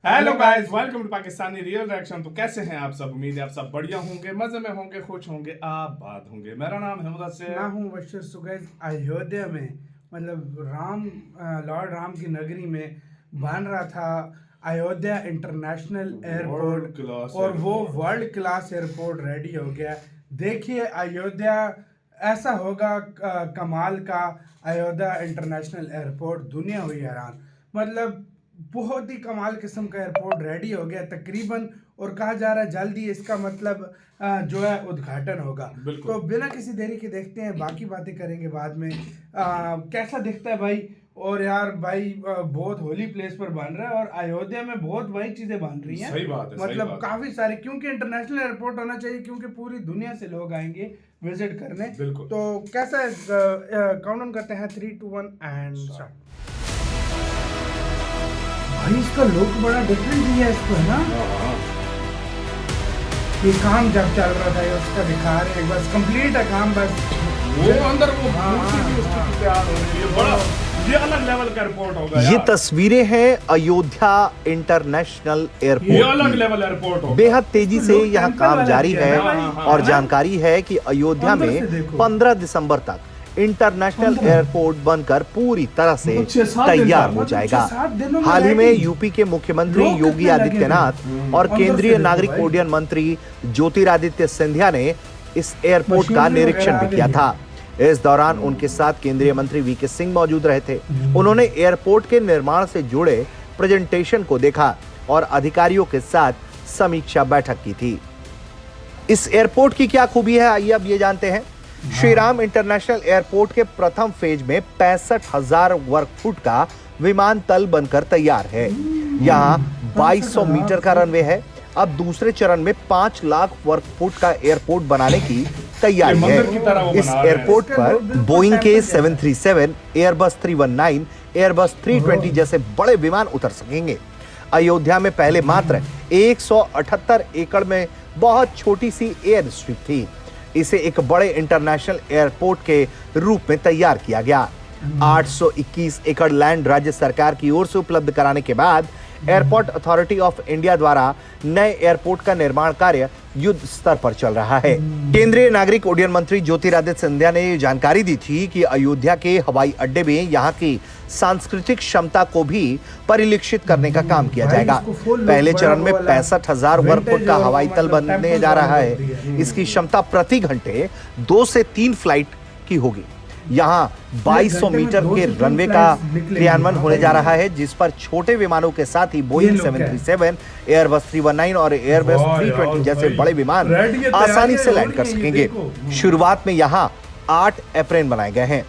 Hello guys, welcome to Pakistani real reaction. तो कैसे हैं आप सब? उम्मीद है आप सब बढ़िया होंगे, मजे में होंगे, खुश होंगे, आबाद होंगे। मेरा नाम है मुदस्सिर। मैं हूँ बशर। सो गाइस, अयोध्या में लॉर्ड राम की नगरी में बन रहा था अयोध्या इंटरनेशनल एयरपोर्ट, और वो वर्ल्ड क्लास एयरपोर्ट रेडी हो गया। देखिए अयोध्या ऐसा होगा कमाल का। अयोध्या इंटरनेशनल एयरपोर्ट, दुनिया हुई हैरान। मतलब बहुत ही कमाल किस्म का एयरपोर्ट रेडी हो गया तकरीबन, और कहा जा रहा है जल्दी इसका मतलब जो है उद्घाटन होगा। तो बिना किसी देरी के देखते हैं, बाकी बातें करेंगे बाद में। कैसा दिखता है भाई? और यार भाई बहुत होली प्लेस पर बन रहा है, और अयोध्या में बहुत वही चीजें बन रही हैं। सही बात है, मतलब सही बात काफी सारे, क्योंकि इंटरनेशनल एयरपोर्ट होना चाहिए, क्योंकि पूरी दुनिया से लोग आएंगे विजिट करने। तो कैसा है? काउंट डाउन करते हैं 3, 2, 1 एंड स्टार्ट। भाई इसका लुक बड़ा डिफरेंट दिया है इसको, है ना? ये काम जब चल रहा था ये उसका दिखा रहे हैं, बस कंप्लीट है काम, बस वो अंदर वो मूर्ति भी उसकी तैयार हो रही है। बड़ा ये अलग लेवल का एयरपोर्ट होगा यार। ये तस्वीरें हैं अयोध्या इंटरनेशनल एयरपोर्ट। ये अलग लेवल एयरपोर्ट होगा। बेहद तेजी से यह काम जारी है और जानकारी है कि अयोध्या में 15 दिसंबर तक इंटरनेशनल एयरपोर्ट बनकर पूरी तरह से तैयार हो जाएगा। हाल ही में यूपी के मुख्यमंत्री योगी आदित्यनाथ और केंद्रीय नागरिक उड्डयन मंत्री ज्योतिरादित्य सिंधिया ने इस एयरपोर्ट का निरीक्षण भी किया था। इस दौरान उनके साथ केंद्रीय मंत्री वीके सिंह मौजूद रहे थे। उन्होंने एयरपोर्ट के निर्माण से जुड़े प्रेजेंटेशन को देखा और अधिकारियों के साथ समीक्षा बैठक की थी। इस एयरपोर्ट की क्या खूबी है, आइए अब ये जानते हैं। श्री राम इंटरनेशनल एयरपोर्ट के प्रथम फेज में 65,000 वर्ग फुट का विमानतल बनकर तैयार है। यहाँ 2200 मीटर का रनवे है। अब दूसरे चरण में 5 लाख वर्ग फुट का एयरपोर्ट बनाने की तैयारी है। इस एयरपोर्ट पर बोइंग के 737, एयरबस 319, एयरबस 320 जैसे बड़े विमान उतर सकेंगे। अयोध्या में पहले मात्र 178 एकड़ में बहुत छोटी सी एयर स्ट्रिप थी। इसे एक बड़े इंटरनेशनल एयरपोर्ट के रूप में तैयार किया गया। 821 एकड़ लैंड राज्य सरकार की ओर से उपलब्ध कराने के बाद एयरपोर्ट अथॉरिटी ऑफ इंडिया द्वारा नए एयरपोर्ट का निर्माण कार्य युद्ध स्तर पर चल रहा है। केंद्रीय नागरिक उड्डयन मंत्री ज्योतिरादित्य सिंधिया ने जानकारी दी थी कि अयोध्या के हवाई अड्डे में यहाँ की सांस्कृतिक क्षमता को भी परिलक्षित करने का काम किया जाएगा। पहले चरण में 65,000 वर्ग फुट का हवाई तल बनने जा रहा है। इसकी क्षमता प्रति घंटे 2 से 3 फ्लाइट की होगी। यहाँ 2200 मीटर के रनवे का क्रियान्वयन होने जा रहा है, जिस पर छोटे विमानों के साथ ही बोइंग 737, एयरबस 319 और एयरबस 320 जैसे बड़े विमान आसानी से लैंड कर सकेंगे। शुरुआत में यहाँ 8 एप्रेन बनाए गए हैं।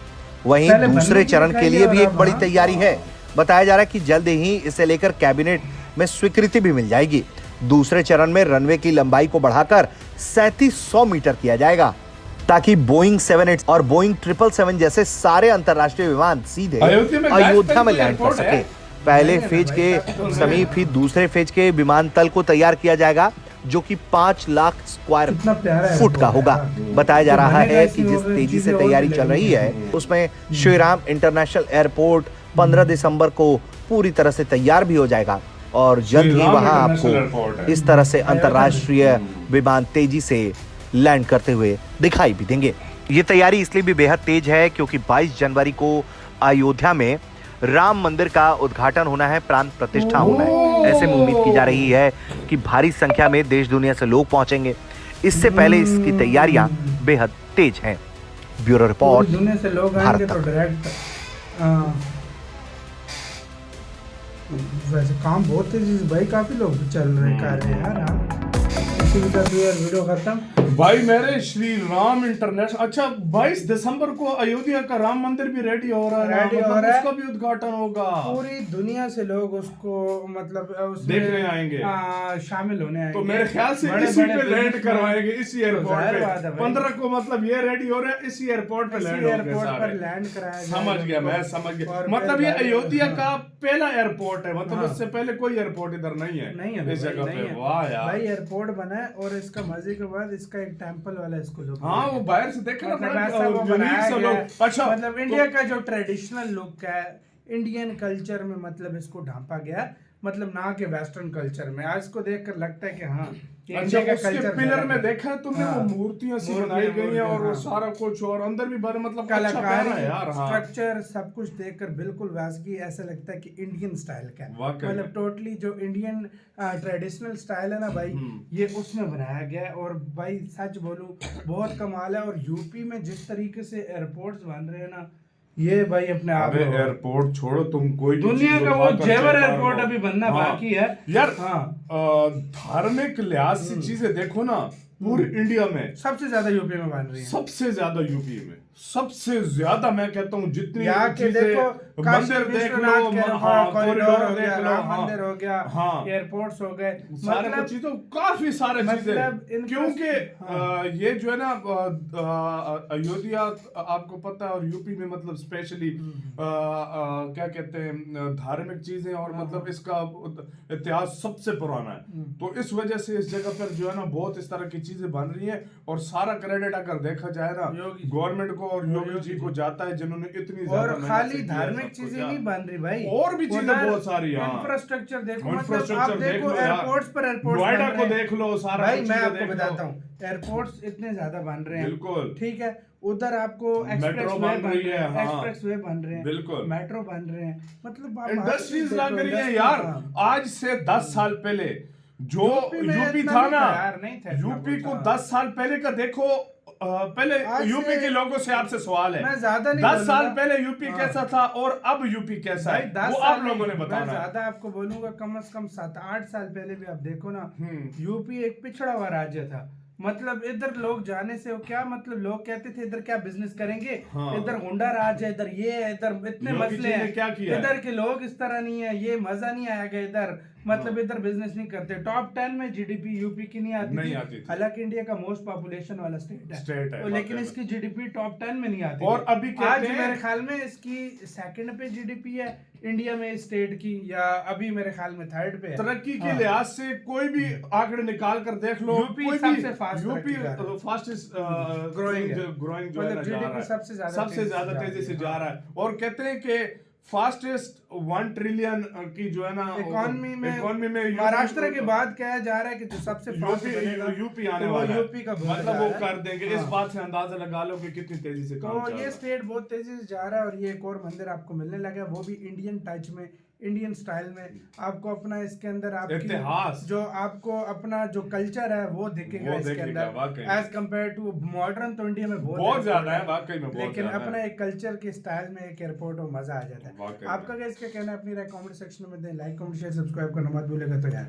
वहीं दूसरे चरण के लिए भी एक बड़ी तैयारी है। बताया जा रहा है कि जल्द ही इसे लेकर कैबिनेट में स्वीकृति भी मिल जाएगी। दूसरे चरण में रनवे की लंबाई को बढ़ाकर 3700 मीटर किया जाएगा, ताकि बोइंग 78 और बोइंग 777 जैसे सारे अंतरराष्ट्रीय विमान सीधे अयोध्या में लैंड कर सके। पहले फेज के समीप ही दूसरे फेज के विमानतल को तैयार किया जाएगा, जो कि 5 लाख स्क्वायर फुट का होगा। बताया जा रहा है कि जिस तेजी से तैयारी चल रही है, उसमें श्री राम इंटरनेशनल एयरपोर्ट 15 दिसंबर को पूरी तरह से तैयार भी हो जाएगा और जल्द ही वहां आपको इस तरह से अंतरराष्ट्रीय विमान तेजी से लैंड करते हुए दिखाई भी देंगे। ये तैयारी इसलिए भी बेहद तेज है क्योंकि 22 जनवरी को अयोध्या में राम मंदिर का उद्घाटन होना है, प्राण प्रतिष्ठा होना है। ऐसे में उम्मीद की जा रही है कि भारी संख्या में देश दुनिया से लोग पहुंचेंगे। इससे पहले इसकी तैयारियां बेहद तेज हैं। ब्यूरो रिपोर्ट, दुनिया से लोग आएंगे तो डायरेक्ट। वैसे काम बहुत तेजी से भाई, काफी लोग चल रहे कर रहे हैं यार। वीडियो खत्म भाई। मेरे श्री राम इंटरनेशनल, अच्छा 22 दिसंबर को अयोध्या का राम मंदिर भी रेडी हो रहा है, उसका भी उद्घाटन होगा। पूरी दुनिया से लोग उसको मतलब देखने आएंगे, शामिल होने आएंगे। तो मेरे ख्याल से इसी पे लैंड करवाएंगे, इसी एयरपोर्ट पे। 15 को मतलब ये रेडी हो रहा है, इसी एयरपोर्ट पे लैंड कराया। समझ गया, मैं समझ गया। मतलब ये अयोध्या का पहला एयरपोर्ट है, मतलब उससे पहले कोई एयरपोर्ट इधर नहीं है इस जगह पे। वाह यार, भाई एयरपोर्ट बना है, और इसका मजे के बाद इसका एक टेंपल वाला इसको जो वो बाहर से देखना अच्छा, मतलब इंडिया का जो ट्रेडिशनल लुक है, इंडियन कल्चर में मतलब इसको ढांपा गया। मतलब ना के वेस्टर्न कल्चर में। आज को देखकर लगता है कि हाँ अच्छा, उसके पिलर में देखा है तुमने, वो मूर्तियां सी बनाई गई हैं और वो सारा कुछ, और अंदर भी बड़े मतलब कलाकारी यार, स्ट्रक्चर सब कुछ देखकर बिल्कुल वैसे ऐसा लगता है कि इंडियन स्टाइल का, मतलब टोटली जो इंडियन ट्रेडिशनल स्टाइल है ना भाई, ये उसमें बनाया गया है। और भाई सच बोलूं बहुत कमाल है। और यूपी में जिस तरीके से एयरपोर्ट्स बन रहे हैं ना, ये भाई अपने आप में एयरपोर्ट छोड़ो तुम, कोई दुनिया का वो जेवर एयरपोर्ट अभी बनना बाकी है यार। धार्मिक लिहाज से चीजें देखो ना, पूरे इंडिया में सबसे ज्यादा यूपी में बन रही है, सबसे ज्यादा यूपी में सबसे ज्यादा। मैं कहता हूँ जितनी देखो मंदिर देख लो, कॉरिडोर हो गया, राम मंदिर हो गया, एयरपोर्ट्स हो गए, सारे चीजों काफी सारे चीजें, क्योंकि ये जो है ना अयोध्या आपको पता है, और यूपी में मतलब स्पेशली क्या कहते हैं धार्मिक चीजें, और मतलब इसका इतिहास सबसे पुराना है। तो इस वजह से इस जगह पर जो है ना बहुत इस तरह की चीजें बन रही है, और सारा क्रेडिट अगर देखा जाए ना गवर्नमेंट को और योगी जी को जाता है, जिन्होंने इतनी और खाली धार्मिक चीजें नहीं बन रही भाई, और भी चीजें बहुत सारी। इंफ्रास्ट्रक्चर देखो, मतलब आप देखो एयरपोर्ट्स पर एयरपोर्ट्स, नोएडा को देख लो, सारा भाई मैं आपको बताता हूँ, एयरपोर्ट्स इतने ज्यादा बन रहे हैं, बिल्कुल ठीक है। उधर आपको एक्सप्रेस वे बन रहे हैं, बिल्कुल मेट्रो बन रहे हैं, मतलब इंडस्ट्रीज लग रही है यार। आज से 10 साल पहले जो यूपी था ना, यूपी को 10 साल पहले का देखो, पहले यूपी के लोगों से आपसे सवाल है, 10 साल पहले यूपी कैसा था और अब यूपी कैसा है, वो आप लोगों ने बताना। मैं ज्यादा आपको बोलूंगा, कम से कम 7-8 साल पहले भी आप देखो ना, यूपी एक पिछड़ा हुआ राज्य था। मतलब इधर लोग जाने से क्या मतलब, लोग कहते थे इधर क्या बिजनेस करेंगे, इधर हुंडा राज है, इधर ये है, इधर इतने मसले हैं, इधर के लोग इस तरह नहीं है, ये मजा नहीं आएगा इधर, मतलब इधर बिजनेस नहीं करते। टॉप 10 में जीडीपी यूपी की नहीं आती थी। हालांकि इंडिया का मोस्ट पॉपुलेशन वाला स्टेट है, लेकिन इसकी जीडीपी टॉप 10 में नहीं आती। और अभी आज मेरे ख्याल में इसकी सेकंड पे जीडीपी है इंडिया में स्टेट की, या अभी मेरे ख्याल में थर्ड पे है। तरक्की के लिहाज से कोई भी आंकड़े निकाल कर देख लो, यूपी सबसे फास्टेस्ट ग्रोइंग जो है, सबसे ज्यादा तेजी से जा रहा है। और कहते हैं कि फास्टेस्ट 1 ट्रिलियन की जो है ना इकोनॉमी में महाराष्ट्र के बाद कहा जा रहा है कि जो सबसे यूपी आने वाला है, यूपी का मतलब वो कर देंगे। इस बात से अंदाजा लगा लो कि कितनी तेजी से काम चल रहा है। ये स्टेट बहुत तेजी से जा रहा है। और ये एक और मंदिर आपको मिलने लगा, वो भी इंडियन टच में, इंडियन स्टाइल में। आपको अपना इसके अंदर इतिहास, जो आपको अपना जो कल्चर है वो दिखेगा इसके अंदर, एज कम्पेयर टू मॉडर्न। तो इंडिया में बहुत ज्यादा है वाकई में, लेकिन अपना एक कल्चर के स्टाइल में एक एयरपोर्ट हो, मजा आ जाता है। आपका क्या इसका कहना है, अपनी राय कमेंट सेक्शन में दें। लाइक कमेंट शेयर सब्सक्राइब करना मत भूलेगा। तो यार